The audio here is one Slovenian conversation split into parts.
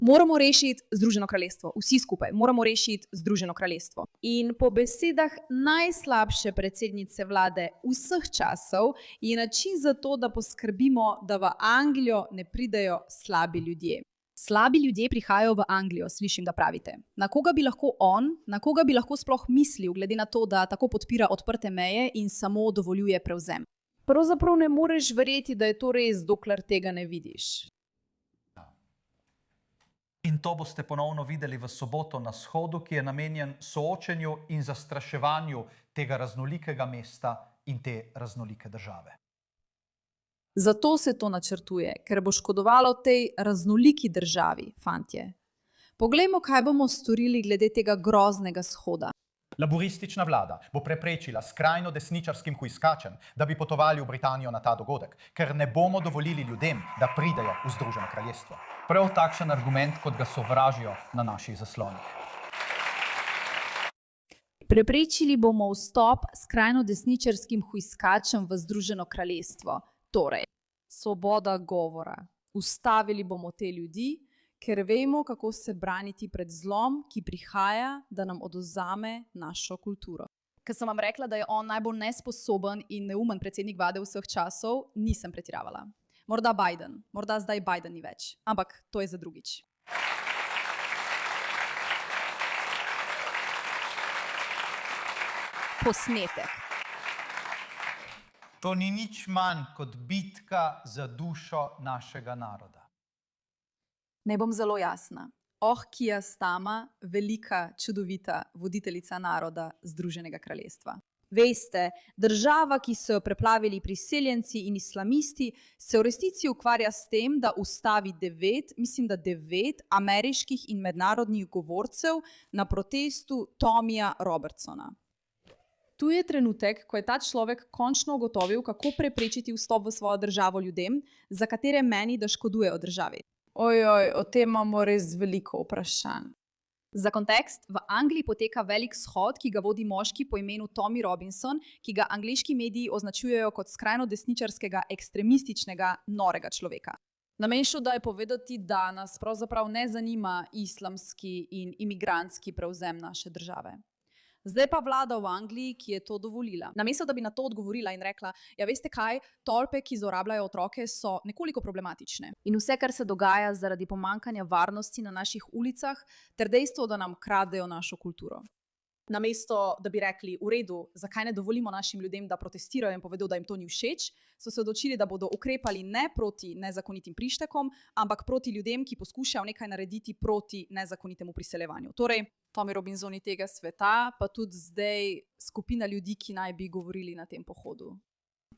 Moramo rešiti Združeno kraljestvo, vsi skupaj, moramo rešiti Združeno kraljestvo. In po besedah najslabše predsednice vlade vseh časov je način za to, da poskrbimo, da v Anglijo ne pridejo slabi ljudje. Slabi ljudje prihajajo v Anglijo, slišim, da pravite. Na koga bi lahko na koga bi lahko sploh mislil, glede na to, da tako podpira odprte meje in samo dovoljuje prevzem? Pravzaprav ne moreš verjeti, da je to res, dokler tega ne vidiš. In to boste ponovno videli v soboto na shodu, ki je namenjen soočenju in zastraševanju tega raznolikega mesta in te raznolike države. Zato se to načrtuje, ker bo škodovalo tej raznoliki državi, fantje. Poglejmo, kaj bomo storili glede tega groznega shoda. Laburistična vlada bo preprečila skrajno desničarskim hujskačem, da bi potovali v Britanijo na ta dogodek, ker ne bomo dovolili ljudem, da pridejo v Združeno kraljestvo. Prav takšen argument, kot ga sovražijo na naših zaslonih. Preprečili bomo vstop skrajno desničarskim hujskačem v Združeno kraljestvo. Torej, svoboda govora. Ustavili bomo te ljudi, ker vemo, kako se braniti pred zlom, ki prihaja, da nam odvzame našo kulturo. Ker sem vam rekla, da je on najbolj nesposoben in neumen predsednik vlade vseh časov, nisem pretiravala. Morda Biden, morda zdaj Biden ni več, ampak to je za drugič. Posnetek. To ni nič manj kot bitka za dušo našega naroda. Ne bom zelo jasna. Keir Starmer, velika, čudovita voditeljica naroda Združenega kraljestva. Veste, država, ki so jo preplavili priseljenci in islamisti, se v resnici ukvarja s tem, da ustavi 9 ameriških in mednarodnih govorcev na protestu Tommyja Robertsona. Tu je trenutek, ko je ta človek končno ugotovil, kako preprečiti vstop v svojo državo ljudem, za katere meni, da škodujejo državi. O tem imamo res veliko vprašanj. Za kontekst, v Angliji poteka velik shod, ki ga vodi moški po imenu Tommy Robinson, ki ga angleški mediji označujejo kot skrajno desničarskega, ekstremističnega, norega človeka. Namen šoda je povedati, da nas pravzaprav ne zanima islamski in imigrantski prevzem naše države. Zdaj pa vlada v Angliji, ki je to dovolila. Namesto, da bi na to odgovorila in rekla, ja veste kaj, tolpe, ki zlorabljajo otroke, so nekoliko problematične. In vse, kar se dogaja zaradi pomanjkanja varnosti na naših ulicah, ter dejstvo, da nam kradejo našo kulturo. Namesto, da bi rekli, v redu, zakaj ne dovolimo našim ljudem, da protestirajo in povedo, da jim to ni všeč, so se odločili, da bodo ukrepali ne proti nezakonitim prištekom, ampak proti ljudem, ki poskušajo nekaj narediti proti nezakonitemu priseljevanju. Torej, Tommy Robinson iz tega sveta, pa tudi zdaj skupina ljudi, ki naj bi govorili na tem pohodu.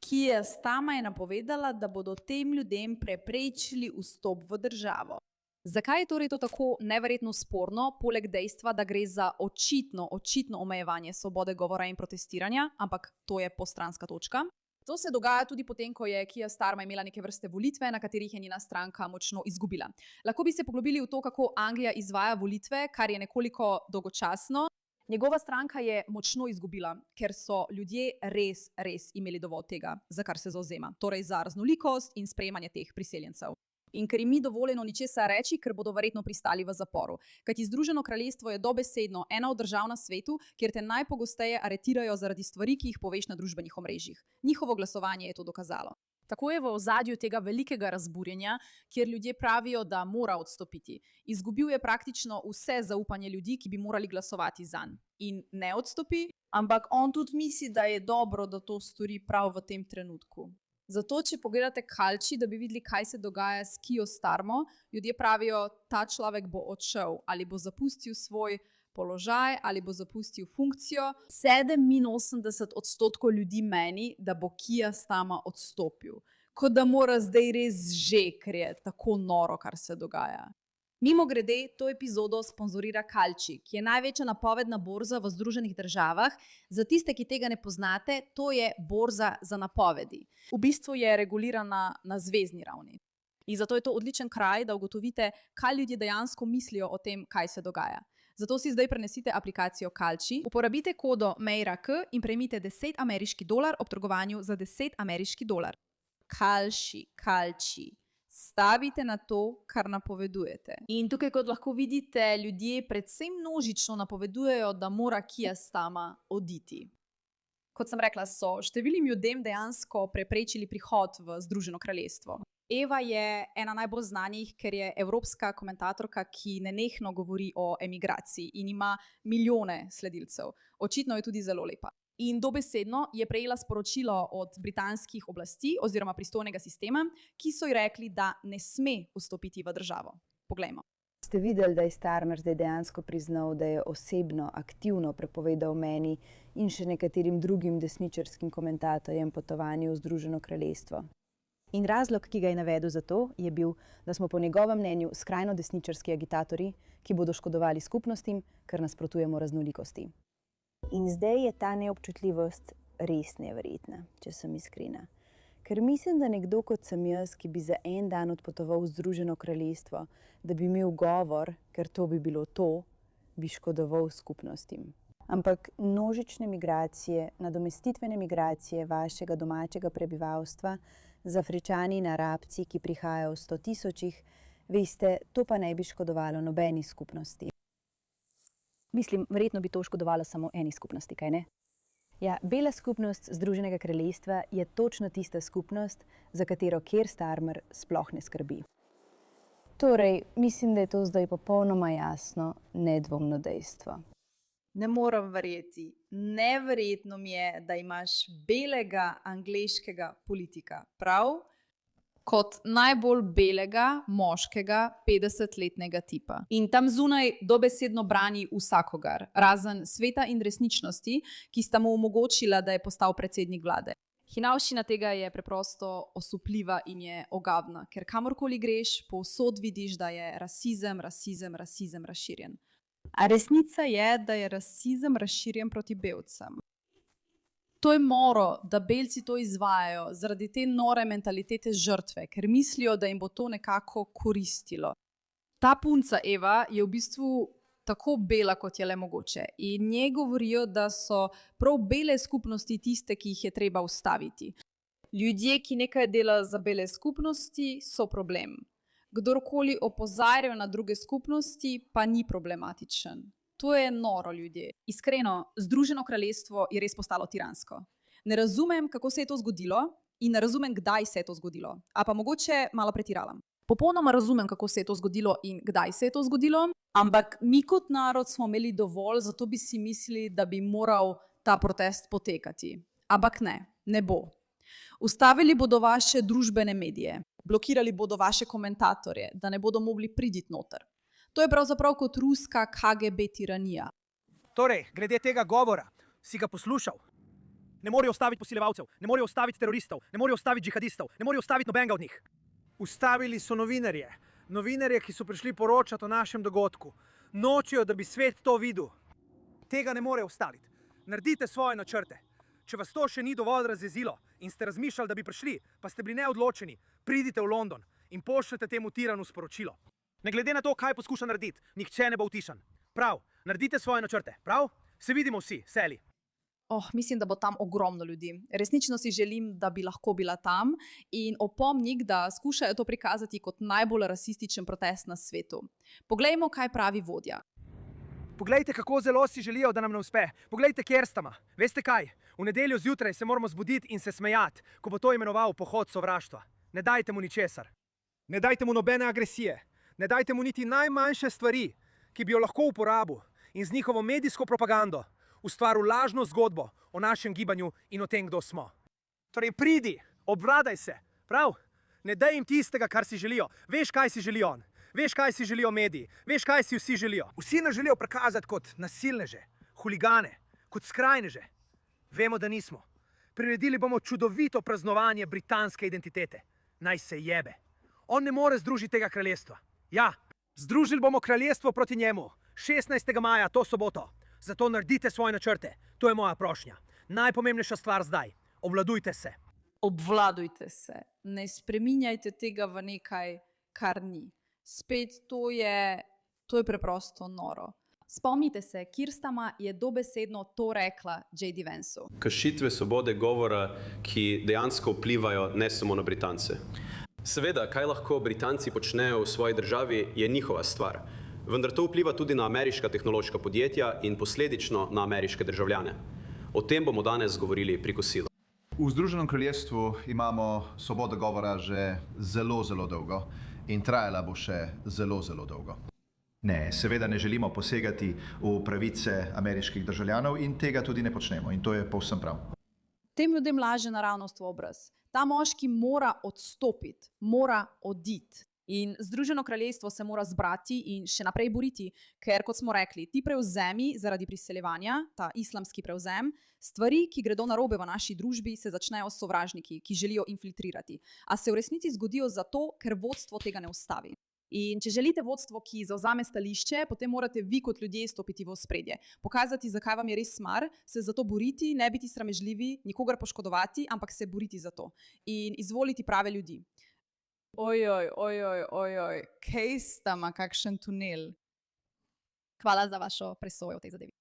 Keir Starmer je napovedala, da bodo tem ljudem preprečili vstop v državo. Zakaj je torej to tako neverjetno sporno, poleg dejstva, da gre za očitno omejevanje svobode govora in protestiranja, ampak to je postranska točka? To se dogaja tudi potem, ko je Keir Starmer imela neke vrste volitve, na katerih je njena stranka močno izgubila. Lahko bi se poglobili v to, kako Anglija izvaja volitve, kar je nekoliko dolgočasno. Njegova stranka je močno izgubila, ker so ljudje res imeli dovolj tega, za kar se zavzema. Torej za raznolikost in sprejemanje teh priseljencev. In ker jim ni dovoljeno ničesar reči, ker bodo verjetno pristali v zaporu. Kajti Združeno kraljestvo je dobesedno ena od držav na svetu, kjer te najpogosteje aretirajo zaradi stvari, ki jih poveš na družbenih omrežjih. Njihovo glasovanje je to dokazalo. Tako je v ozadju tega velikega razburjenja, kjer ljudje pravijo, da mora odstopiti. Izgubil je praktično vse zaupanje ljudi, ki bi morali glasovati zanj. In ne odstopi, ampak on tudi misli, da je dobro, da to stori prav v tem trenutku. Zato, če pogledate Kalči, da bi videli, kaj se dogaja s Keir Starmer, ljudje pravijo, ta človek bo odšel ali bo zapustil svoj položaj ali bo zapustil funkcijo. 87% ljudi meni, da bo Keir Starmer odstopil. Kot da mora zdaj res že, ker je tako noro, kar se dogaja. Mimogrede, to epizodo sponzorira Kalči, ki je največja napovedna borza v Združenih državah. Za tiste, ki tega ne poznate, to je borza za napovedi. V bistvu je regulirana na zvezni ravni. In zato je to odličen kraj, da ugotovite, kaj ljudje dejansko mislijo o tem, kaj se dogaja. Zato si zdaj prenesite aplikacijo Kalči, uporabite kodo MEIRAK in prejmite $10 ob trgovanju za $10. Kalči. Stavite na to, kar napovedujete. In tukaj, kot lahko vidite, ljudje predvsem množično napovedujejo, da mora Keir Starmer oditi. Kot sem rekla, so številnim ljudem dejansko preprečili prihod v Združeno kraljestvo. Eva je ena najbolj znanih, ker je evropska komentatorka, ki nenehno govori o emigraciji in ima milijone sledilcev. Očitno je tudi zelo lepa. In dobesedno je prejela sporočilo od britanskih oblasti oziroma pristojnega sistema, ki so ji rekli, da ne sme vstopiti v državo. Poglejmo. Ste videli, da je Starmer zdaj dejansko priznal, da je osebno, aktivno prepovedal meni in še nekaterim drugim desničarskim komentatorjem potovanje v Združeno kraljestvo? In razlog, ki ga je navedel za to, je bil, da smo po njegovem mnenju skrajno desničarski agitatorji, ki bodo škodovali skupnostim, ker nasprotujemo raznolikosti. In zdaj je ta neobčutljivost res neverjetna, če sem iskrena. Ker mislim, da nekdo kot sem jaz, ki bi za en dan odpotoval v Združeno kraljestvo, da bi imel govor, ker to bi bilo to, bi škodoval skupnostim. Ampak množične migracije, nadomestitvene migracije vašega domačega prebivalstva z Afričani in Arabci, ki prihajajo v 100 tisočih, veste, to pa ne bi škodovalo nobeni skupnosti. Mislim, verjetno bi to škodovalo samo eni skupnosti, kaj ne? Ja, bela skupnost Združenega kraljestva je točno tista skupnost, za katero Keir Starmer sploh ne skrbi. Torej, mislim, da je to zdaj popolnoma jasno, nedvomno dejstvo. Ne morem verjeti. Neverjetno mi je, da imaš belega angleškega politika, prav? Kot najbolj belega, moškega, 50-letnega tipa. In tam zunaj dobesedno brani vsakogar, razen sveta in resničnosti, ki sta mu omogočila, da je postal predsednik vlade. Hinavščina tega je preprosto osupljiva in je ogavna, ker kamorkoli greš, povsod vidiš, da je rasizem razširjen. A resnica je, da je rasizem razširjen proti belcem. To je moro, da belci to izvajajo zaradi te nore mentalitete žrtve, ker mislijo, da jim bo to nekako koristilo. Ta punca Eva je v bistvu tako bela, kot je le mogoče. In njej govorijo, da so prav bele skupnosti tiste, ki jih je treba ustaviti. Ljudje, ki nekaj delajo za bele skupnosti, so problem. Kdorkoli opozarja na druge skupnosti, pa ni problematičen. To je noro, ljudje. Iskreno, Združeno kraljestvo je res postalo tiransko. Ne razumem, kako se je to zgodilo in ne razumem, kdaj se je to zgodilo. A pa mogoče malo pretiravam. Popolnoma razumem, kako se je to zgodilo in kdaj se je to zgodilo, ampak mi kot narod smo imeli dovolj, zato bi si mislili, da bi moral ta protest potekati. Ampak ne bo. Ustavili bodo vaše družbene medije, blokirali bodo vaše komentatorje, da ne bodo mogli priti noter. To je pravzaprav kot ruska KGB tiranija. Torej, glede tega govora, si ga poslušal? Ne morejo ustaviti posiljevalcev, ne morejo ustaviti teroristov, ne morejo ustaviti džihadistov, ne morejo ustaviti nobenega od njih. Ustavili so novinarje, ki so prišli poročati o našem dogodku. Nočejo, da bi svet to videl. Tega ne morejo ustaviti. Naredite svoje načrte. Če vas to še ni dovolj razjezilo in ste razmišljali, da bi prišli, pa ste bili neodločeni, pridite v London in pošljete temu tiranu sporočilo. Ne glede na to, kaj poskuša narediti, nihče ne bo utišan. Prav, naredite svoje načrte, prav? Se vidimo vsi, seli. Mislim, da bo tam ogromno ljudi. Resnično si želim, da bi lahko bila tam in opomnik, da skušajo to prikazati kot najbolj rasističen protest na svetu. Poglejmo, kaj pravi vodja. Poglejte, kako zelo si želijo, da nam ne uspe. Poglejte Keir Starmer. Veste kaj? V nedeljo zjutraj se moramo zbuditi in se smejati, ko bo to imenoval pohod sovraštva. Ne dajte mu ničesar. Ne dajte mu nobene agresije. Ne dajte mu niti najmanjše stvari, ki bi jo lahko uporabil in z njihovo medijsko propagando ustvaril lažno zgodbo o našem gibanju in o tem, kdo smo. Torej pridi, obvladaj se, prav? Ne daj jim tistega, kar si želijo. Veš, kaj si želi on. Veš, kaj si želijo mediji. Veš, kaj si vsi želijo. Vsi nas želijo prikazati kot nasilneže, huligane, kot skrajneže. Vemo, da nismo. Priredili bomo čudovito praznovanje britanske identitete. Naj se jebe. On ne more združiti tega kraljestva. Ja, združili bomo kraljestvo proti njemu. 16. maja, to soboto. Zato naredite svoje načrte. To je moja prošnja. Najpomembnejša stvar zdaj. Obvladujte se. Obvladujte se. Ne spreminjajte tega v nekaj, kar ni. Spet to je preprosto noro. Spomnite se, Keir Starmer je dobesedno to rekla J.D. Vansu. Kršitve svobode govora, ki dejansko vplivajo ne samo na Britance. Seveda, kaj lahko Britanci počnejo v svoji državi, je njihova stvar. Vendar to vpliva tudi na ameriška tehnološka podjetja in posledično na ameriške državljane. O tem bomo danes govorili pri kosilu. V Združenem kraljestvu imamo svobodo govora že zelo, zelo dolgo in trajala bo še zelo, zelo dolgo. Ne, seveda ne želimo posegati v pravice ameriških državljanov in tega tudi ne počnemo in to je povsem prav. Tem ljudem laže naravnost v obraz. Ta moški mora odstopiti, mora oditi. In Združeno kraljestvo se mora zbrati in še naprej boriti, ker, kot smo rekli, ti prevzemi zaradi priseljevanja, ta islamski prevzem, stvari, ki gredo narobe v naši družbi, se začnejo s sovražniki, ki želijo infiltrirati. A se v resnici zgodijo zato, ker vodstvo tega ne ustavi. In če želite vodstvo, ki zavzame stališče, potem morate vi kot ljudje stopiti v ospredje. Pokazati, zakaj vam je res mar, se za to boriti, ne biti sramežljivi, nikogar poškodovati, ampak se boriti za to. In izvoliti prave ljudi. Ojoj, kaj sta ma kakšen tunel? Hvala za vašo presojo v tej zadevi.